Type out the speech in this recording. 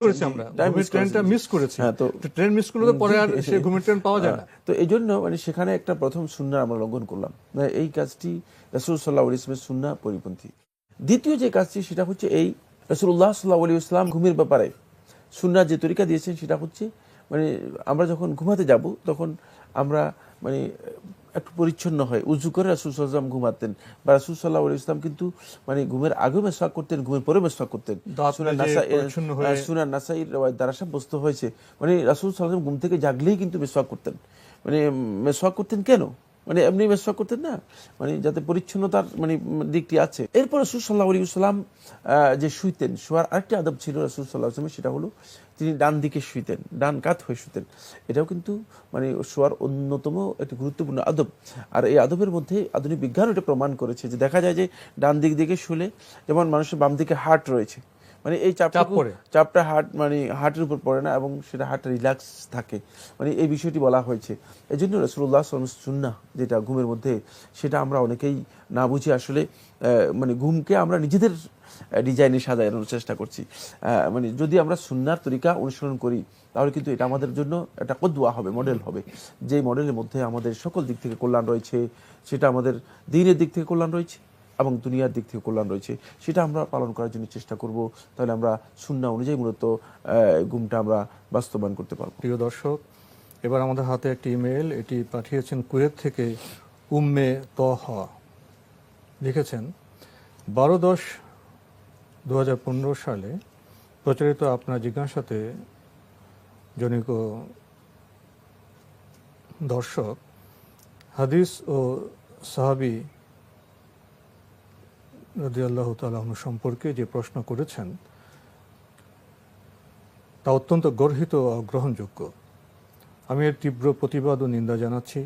করেছি আমরা ঘুমের ট্রেনটা মিস করেছি। তো ট্রেন মিস করলে তো পরে আর সে ঘুমের ট্রেন পাওয়া যায় না। তো এই জন্য মানে সেখানে একটা প্রথম সুন্নাহ আমরা লঙ্ঘন করলাম, এই কাজটি রাসূল সাল্লাল্লাহু আলাইহি ওয়াসাল্লামের সুন্নাহ পরিপন্থী। দ্বিতীয় যে কাজটি সেটা হচ্ছে এই রাসূলুল্লাহ সাল্লাল্লাহু আলাইহি ওয়াসাল্লাম ঘুমের ব্যাপারে সুন্নাহ যে তরিকা দিয়েছেন সেটা হচ্ছে মানে আমরা যখন ঘুমাতে যাব তখন আমরা মানে একটু পরিচ্ছন্ন হয় উযু করে রাসূল সাল্লাল্লাহু আলাইহি ওয়াসাল্লাম ঘুমাতেন, বা রাসূল সাল্লাল্লাহু আলাইহি ওয়াসাল্লাম কিন্তু মানে ঘুমের আগেও মেসওয়াক করতেন, ঘুমের পরে মেসওয়াক করতেন। সুনান নাসাইর riwayat দ্বারা সাব্যস্ত হয়েছে মানে রাসূল সাল্লাল্লাহু আলাইহি ওয়াসাল্লাম ঘুম থেকে জাগলেই কিন্তু মেসওয়াক করতেন। মানে মেসওয়াক করতেন কেন? মানে এমনি মেসওয়াক করতেন না, মানে যাতে পরিচ্ছন্নতার মানে দিকটি আছে। এরপর রাসূল সাল্লাল্লাহু আলাইহি ওয়াসাল্লাম যে শুইতেন, শোয়ার আরেকটি আদব ছিল রাসূল সাল্লাল্লাহু আলাইহি ওয়াসাল্লামের, সেটা হলো তিনি ডান দিকে শুইতেন, ডান কাত হয়ে শুইতেন। এটাও কিন্তু মানে শোয়ার অন্যতম একটি গুরুত্বপূর্ণ আদব। আর এই আদবের মধ্যে আধুনিক বিজ্ঞান এটা প্রমাণ করেছে যে দেখা যায় যে ডান দিক দিকে শুলে যেমন মানুষের বাম দিকে হার্ট রয়েছে, মানে এই চাপটা হার্ট মানে হার্টের উপর পড়ে না এবং সেটা হার্টটা রিল্যাক্স থাকে, মানে এই বিষয়টি বলা হয়েছে। এই জন্য রাসূলুল্লাহ সাল্লাল্লাহু আলাইহি ওয়াসাল্লাম সুন্নাহ যেটা ঘুমের মধ্যে, সেটা আমরা অনেকেই না বুঝে আসলে মানে ঘুমকে আমরা নিজেদের ডিজাইনে সাজানোর চেষ্টা করছি। মানে যদি আমরা সুন্নাহর তরিকা অনুসরণ করি তাহলে কিন্তু এটা আমাদের জন্য একটা কদওয়া হবে, মডেল হবে, যে মডেলের মধ্যে আমাদের সকল দিক থেকে কল্যাণ রয়েছে, সেটা আমাদের দ্বীনের দিক থেকে কল্যাণ রয়েছে এবং দুনিয়ার দিক থেকে কল্যাণ রয়েছে, সেটা আমরা পালন করার জন্য চেষ্টা করব। তাহলে আমরা সুন্নাহ অনুযায়ী মূলত ঘুমটা আমরা বাস্তবায়ন করতে পারব। প্রিয় দর্শক, এবার আমাদের হাতে একটি ইমেল, এটি পাঠিয়েছেন কুয়েত থেকে উম্মে তহা। লিখেছেন 12/10/2015 সালে প্রচারিত আপনার জিজ্ঞাসাতে জনৈক দর্শক হাদিস ও সাহাবী রাদিয়াল্লাহু তাআলা আনহু সম্পর্কে যে প্রশ্ন করেছেন তা অত্যন্ত গর্হিত ও গ্রহণযোগ্য। আমি এর তীব্র প্রতিবাদ ও নিন্দা জানাচ্ছি।